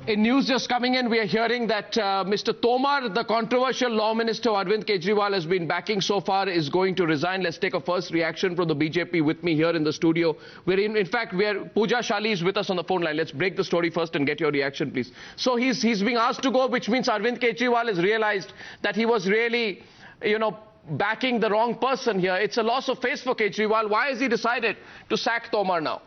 In news just coming in, we are hearing that Mr. Tomar, the controversial law minister Arvind Kejriwal has been backing so far, is going to resign. Let's take a first reaction from the BJP with me here in the studio. In fact, Pooja Shali is with us on the phone line. Let's break the story first and get your reaction, please. So he's being asked to go, which means Arvind Kejriwal has realized that he was really, backing the wrong person here. It's a loss of face for Kejriwal. Why has he decided to sack Tomar now?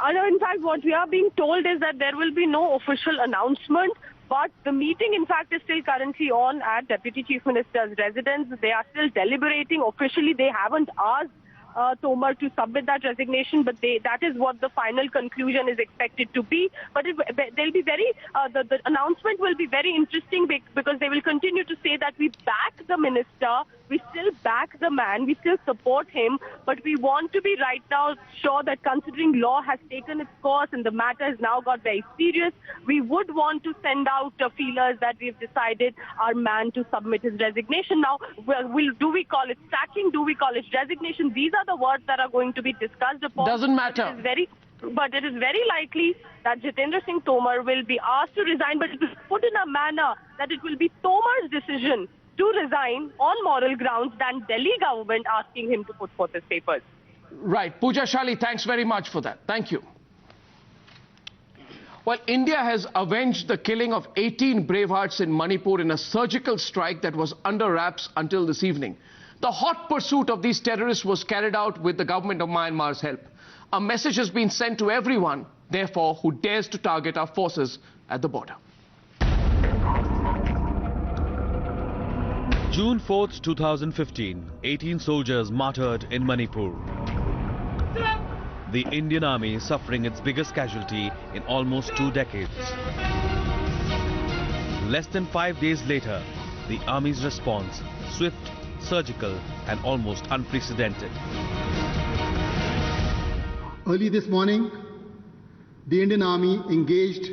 In fact, what we are being told is that there will be no official announcement, but the meeting, in fact, is still currently on at Deputy Chief Minister's residence. They are still deliberating. Officially, they haven't asked Tomar to submit that resignation, but that is what the final conclusion is expected to be. But they'll be the announcement will be very interesting because they will continue to say that we back the minister, we still back the man, we still support him, but we want to be right now sure that considering law has taken its course and the matter has now got very serious, we would want to send out feelers that we've decided our man to submit his resignation. Now, do we call it sacking? Do we call it resignation? These are the words that are going to be discussed upon. Doesn't matter. But it is very likely that Jitendra Singh Tomar will be asked to resign, but it will put in a manner that it will be Tomar's decision to resign on moral grounds than Delhi government asking him to put forth his papers. Right. Pooja Shali, thanks very much for that. Thank you. Well, India has avenged the killing of 18 bravehearts in Manipur in a surgical strike that was under wraps until this evening. The hot pursuit of these terrorists was carried out with the government of Myanmar's help. A message has been sent to everyone, therefore, who dares to target our forces at the border. June 4th, 2015, 18 soldiers martyred in Manipur. The Indian Army suffering its biggest casualty in almost 2 decades. Less than 5 days later, the Army's response, swift, surgical and almost unprecedented. Early this morning, the Indian Army engaged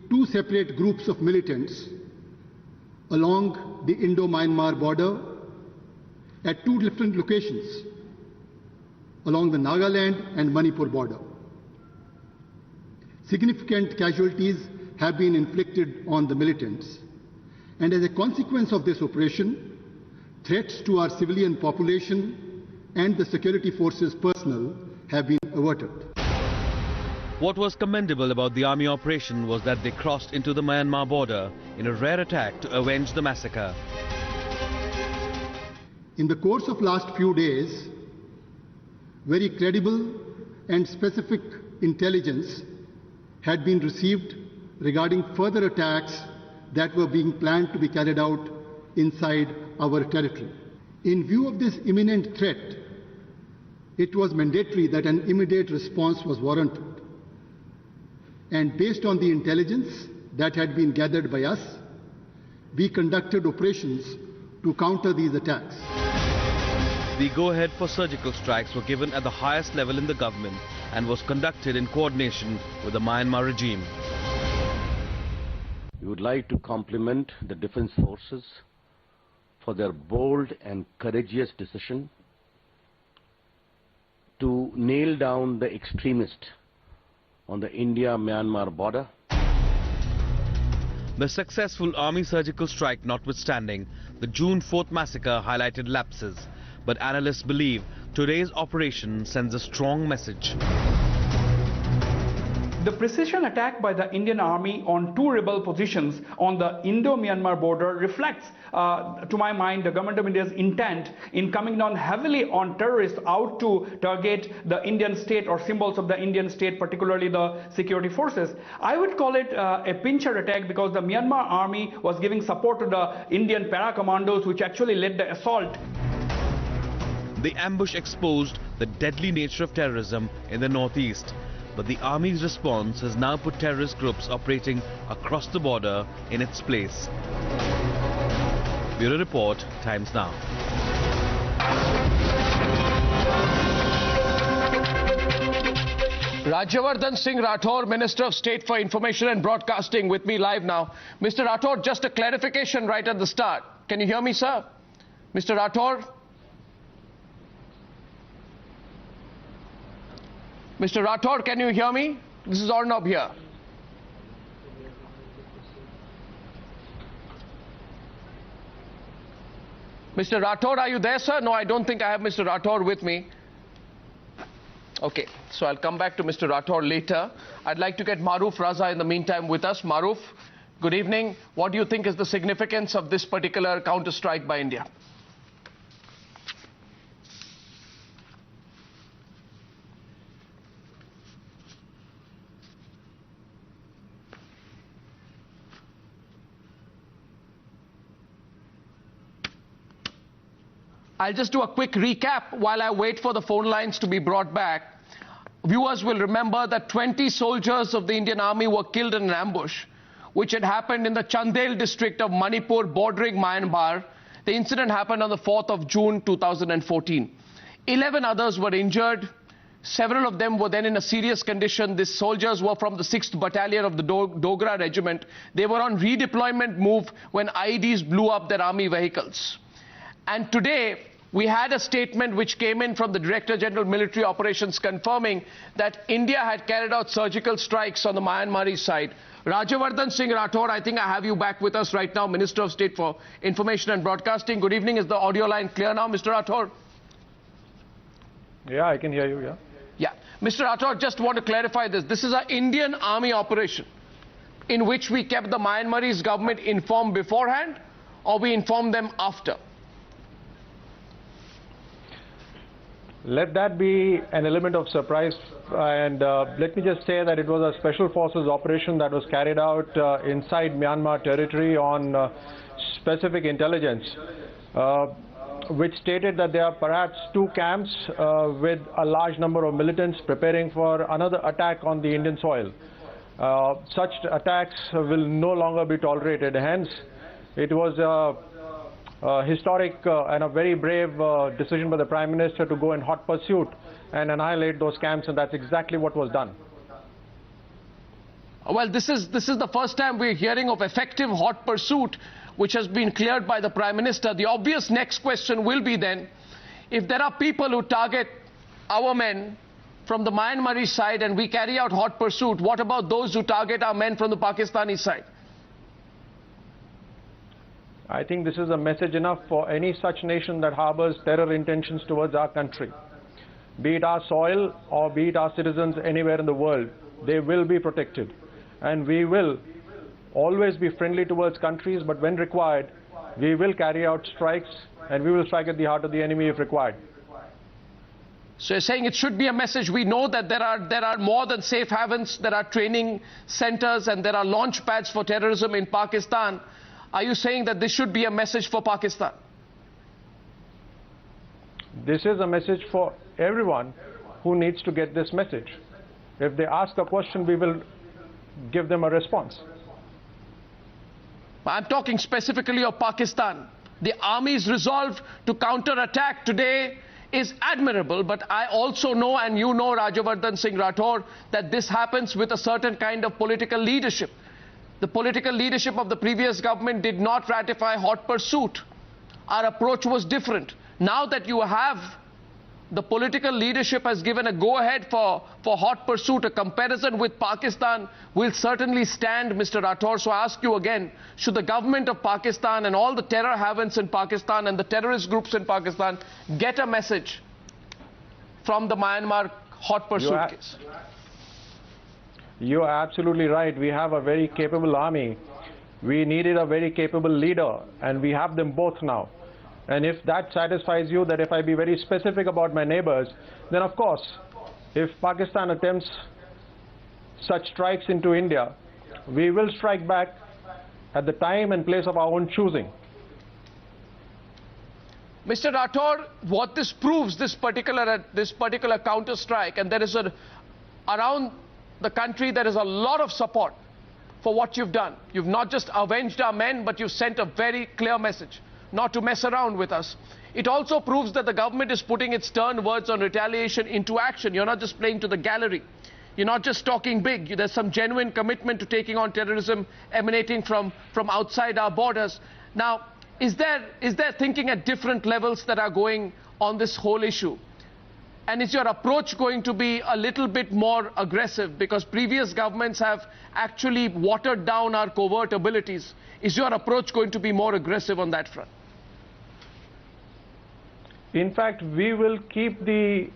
2 separate groups of militants along the Indo-Myanmar border at 2 different locations along the Nagaland and Manipur border. Significant casualties have been inflicted on the militants, and as a consequence of this operation, threats to our civilian population and the security forces personnel have been averted. What was commendable about the army operation was that they crossed into the Myanmar border in a rare attack to avenge the massacre. In the course of last few days, very credible and specific intelligence had been received regarding further attacks that were being planned to be carried out inside our territory. In view of this imminent threat, it was mandatory that an immediate response was warranted. And based on the intelligence that had been gathered by us, we conducted operations to counter these attacks. The go-ahead for surgical strikes were given at the highest level in the government and was conducted in coordination with the Myanmar regime. We would like to compliment the Defence Forces for their bold and courageous decision to nail down the extremist on the India-Myanmar border. The successful army surgical strike notwithstanding, the June 4th massacre highlighted lapses. But analysts believe today's operation sends a strong message. The precision attack by the Indian Army on 2 rebel positions on the Indo-Myanmar border reflects, to my mind, the government of India's intent in coming down heavily on terrorists out to target the Indian state or symbols of the Indian state, particularly the security forces. I would call it a pincer attack because the Myanmar army was giving support to the Indian para-commandos which actually led the assault. The ambush exposed the deadly nature of terrorism in the northeast. But the army's response has now put terrorist groups operating across the border in its place. Bureau Report, Times Now. Rajyavardhan Singh Rathore, Minister of State for Information and Broadcasting, with me live now. Mr. Rathore, just a clarification right at the start. Can you hear me, sir? Mr. Rathore? Mr. Rathore, can you hear me? This is Arnab here. Mr. Rathore, are you there, sir? No, I don't think I have Mr. Rathore with me. Okay, so I'll come back to Mr. Rathore later. I'd like to get Maruf Raza in the meantime with us. Maruf, good evening. What do you think is the significance of this particular counter-strike by India? I'll just do a quick recap while I wait for the phone lines to be brought back. Viewers will remember that 20 soldiers of the Indian Army were killed in an ambush, which had happened in the Chandel district of Manipur bordering Myanmar. The incident happened on the 4th of June 2014. 11 others were injured. Several of them were then in a serious condition. These soldiers were from the 6th Battalion of the Dogra Regiment. They were on redeployment move when IEDs blew up their army vehicles. And today, we had a statement which came in from the Director General Military Operations confirming that India had carried out surgical strikes on the Myanmar side. Rajyavardhan Singh Rathore, I think I have you back with us right now, Minister of State for Information and Broadcasting. Good evening. Is the audio line clear now, Mr. Rathore? Yeah, I can hear you, yeah. Yeah. Mr. Rathore, just want to clarify this. This is an Indian Army operation in which we kept the Myanmarese government informed beforehand, or we informed them after? Let that be an element of surprise, and let me just say that it was a special forces operation that was carried out inside Myanmar territory on specific intelligence, which stated that there are perhaps 2 camps with a large number of militants preparing for another attack on the Indian soil. Such attacks will no longer be tolerated. Hence, it was historic and a very brave decision by the Prime Minister to go in hot pursuit and annihilate those camps, and that's exactly what was done. Well, this is the first time we're hearing of effective hot pursuit, which has been cleared by the Prime Minister. The obvious next question will be then, if there are people who target our men from the Myanmar side and we carry out hot pursuit, what about those who target our men from the Pakistani side? I think this is a message enough for any such nation that harbors terror intentions towards our country. Be it our soil or be it our citizens anywhere in the world, they will be protected. And we will always be friendly towards countries, but when required, we will carry out strikes and we will strike at the heart of the enemy if required. So you're saying it should be a message. We know that there are more than safe havens, there are training centers and there are launch pads for terrorism in Pakistan. Are you saying that this should be a message for Pakistan? This is a message for everyone who needs to get this message. If they ask a question, we will give them a response. I'm talking specifically of Pakistan. The army's resolve to counter-attack today is admirable, but I also know, and you know, Rajyavardhan Singh Rathore, that this happens with a certain kind of political leadership. The political leadership of the previous government did not ratify hot pursuit. Our approach was different. Now that you have, the political leadership has given a go-ahead for hot pursuit, a comparison with Pakistan will certainly stand, Mr. Rathore. So I ask you again, should the government of Pakistan and all the terror havens in Pakistan and the terrorist groups in Pakistan get a message from the Myanmar hot pursuit case? You're absolutely right. We have a very capable army. We needed a very capable leader, and we have them both now. And if that satisfies you, that if I be very specific about my neighbors, then of course, if Pakistan attempts such strikes into India, we will strike back at the time and place of our own choosing. Mr. Rathore, what this proves, this particular counter-strike, and there is around the country, there is a lot of support for what you've done. You've not just avenged our men, but you've sent a very clear message not to mess around with us. It also proves that the government is putting its stern words on retaliation into action. You're not just playing to the gallery. You're not just talking big. There's some genuine commitment to taking on terrorism emanating from outside our borders. Now, is there thinking at different levels that are going on this whole issue? And is your approach going to be a little bit more aggressive? Because previous governments have actually watered down our covert abilities. Is your approach going to be more aggressive on that front? In fact, we will keep the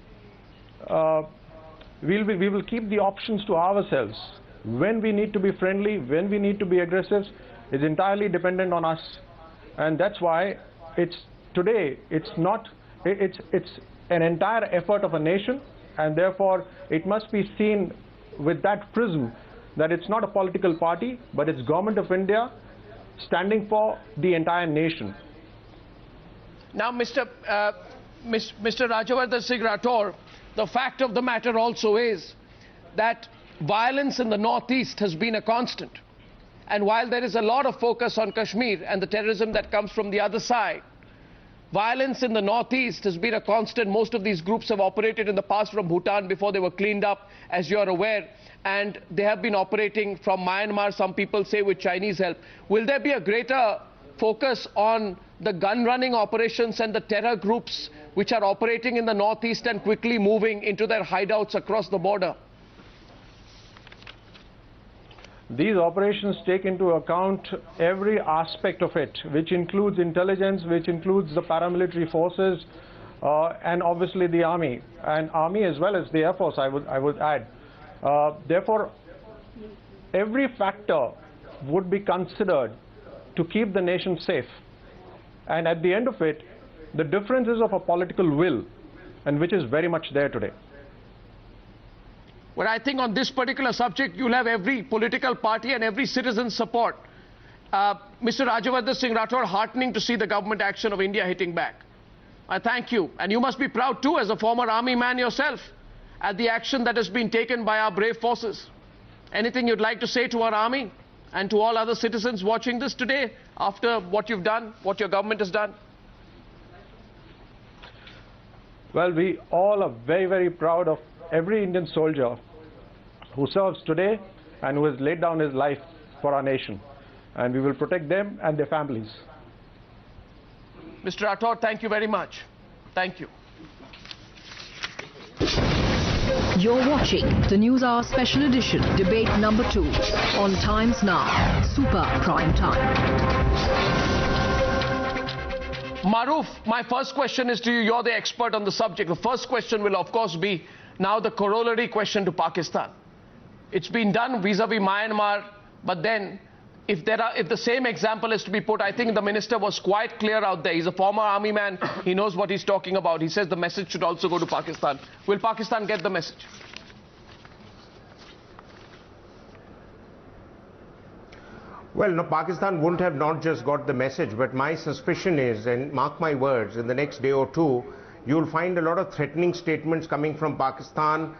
we will keep the options to ourselves. When we need to be friendly, when we need to be aggressive, is entirely dependent on us, and that's why it's an entire effort of a nation, and therefore it must be seen with that prism, that it's not a political party, but it's Government of India standing for the entire nation. Now, Mr. Rajavardhan Singh Rathore, the fact of the matter also is that violence in the northeast has been a constant. And while there is a lot of focus on Kashmir and the terrorism that comes from the other side, violence in the northeast has been a constant. Most of these groups have operated in the past from Bhutan before they were cleaned up, as you are aware, and they have been operating from Myanmar, some people say with Chinese help. Will there be a greater focus on the gun-running operations and the terror groups which are operating in the northeast and quickly moving into their hideouts across the border? These operations take into account every aspect of it, which includes intelligence, which includes the paramilitary forces, and obviously the army, and army as well as the Air Force, I would add. Therefore, every factor would be considered to keep the nation safe. And at the end of it, the difference is of a political will, and which is very much there today. Well, I think on this particular subject, you'll have every political party and every citizen's support. Mr. Rajavardhan Singh Rathore, heartening to see the government action of India hitting back. I thank you. And you must be proud too, as a former army man yourself, at the action that has been taken by our brave forces. Anything you'd like to say to our army and to all other citizens watching this today after what you've done, what your government has done? Well, we all are very, very proud of every Indian soldier who serves today and who has laid down his life for our nation. And we will protect them and their families. Mr. Rathore, thank you very much. Thank you. You're watching the News Hour Special Edition, Debate Number 2 on Times Now, Super Prime Time. Maruf, my first question is to you. You're the expert on the subject. The first question will, of course, be now the corollary question to Pakistan. It's been done vis-a-vis Myanmar, but then if the same example is to be put, I think the minister was quite clear out there. He's a former army man. He knows what he's talking about. He says the message should also go to Pakistan. Will Pakistan get the message? Well, no, Pakistan wouldn't have not just got the message, but my suspicion is, and mark my words, in the next day or two, you'll find a lot of threatening statements coming from Pakistan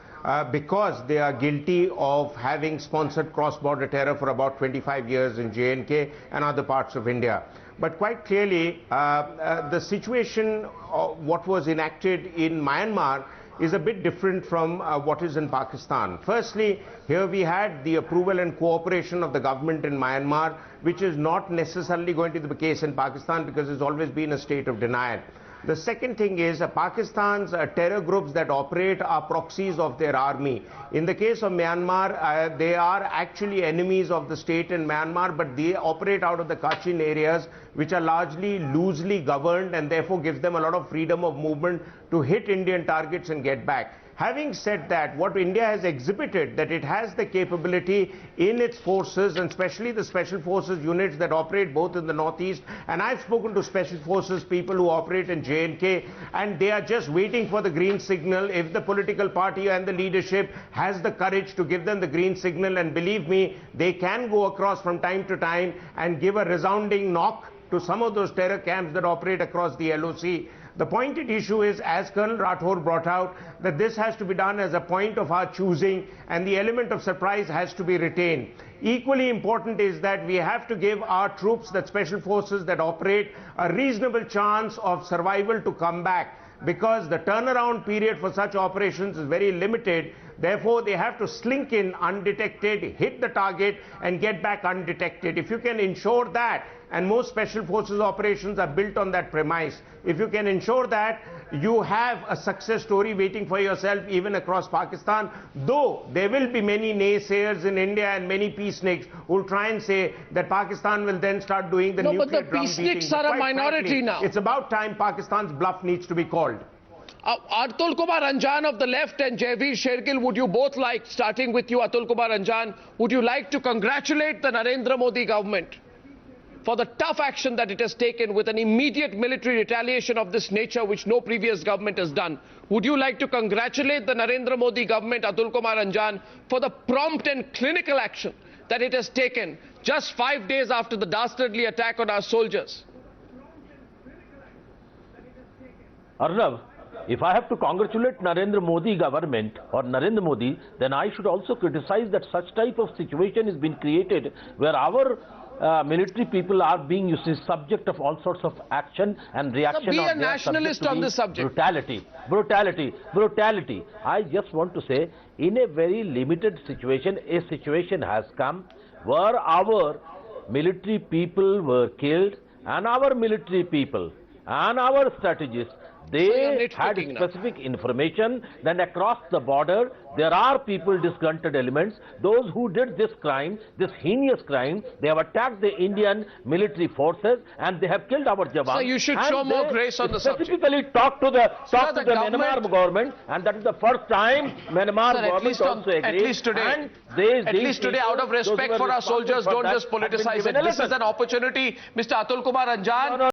because they are guilty of having sponsored cross-border terror for about 25 years in J&K and other parts of India. But quite clearly, the situation of what was enacted in Myanmar is a bit different from what is in Pakistan. Firstly, here we had the approval and cooperation of the government in Myanmar, which is not necessarily going to be the case in Pakistan because it's always been a state of denial. The second thing is Pakistan's terror groups that operate are proxies of their army. In the case of Myanmar, they are actually enemies of the state in Myanmar, but they operate out of the Kachin areas, which are largely loosely governed and therefore gives them a lot of freedom of movement to hit Indian targets and get back. Having said that, what India has exhibited, that it has the capability in its forces, and especially the special forces units that operate both in the northeast, and I've spoken to special forces people who operate in J&K, and they are just waiting for the green signal. If the political party and the leadership has the courage to give them the green signal, and believe me, they can go across from time to time and give a resounding knock to some of those terror camps that operate across the LOC. The pointed issue is, as Colonel Rathore brought out, that this has to be done as a point of our choosing, and the element of surprise has to be retained. Equally important is that we have to give our troops, the special forces that operate, a reasonable chance of survival to come back, because the turnaround period for such operations is very limited. Therefore, they have to slink in undetected, hit the target and get back undetected. If you can ensure that, and most special forces operations are built on that premise, if you can ensure that, you have a success story waiting for yourself even across Pakistan, though there will be many naysayers in India and many peaceniks who will try and say that Pakistan will then start doing the nuclear drum beating. But the peaceniks are a minority now. It's about time Pakistan's bluff needs to be called. Atul Kumar Anjan of the left and Jaiveer Shergill, would you both like, starting with you Atul Kumar Anjan, would you like to congratulate the Narendra Modi government for the tough action that it has taken with an immediate military retaliation of this nature which no previous government has done? Would you like to congratulate the Narendra Modi government, Atul Kumar Anjan, for the prompt and clinical action that it has taken just 5 days after the dastardly attack on our soldiers? Arnav, if I have to congratulate Narendra Modi government or Narendra Modi, then I should also criticize that such type of situation has been created where our military people are being subject of all sorts of action and reaction. So be a nationalist on this subject. Brutality. I just want to say, in a very limited situation, a situation has come where our military people were killed, and our military people and our strategists, they had specific information. Then across the border, there are people, disgruntled elements, those who did this crime, this heinous crime. They have attacked the Indian military forces and they have killed our jawans. So you should show more grace on the subject. Specifically talk to the Myanmar government, and that is the first time Myanmar government also agreed. At least today, out of respect for our soldiers, don't just politicize it. This is an opportunity, Mr. Atul Kumar Anjan.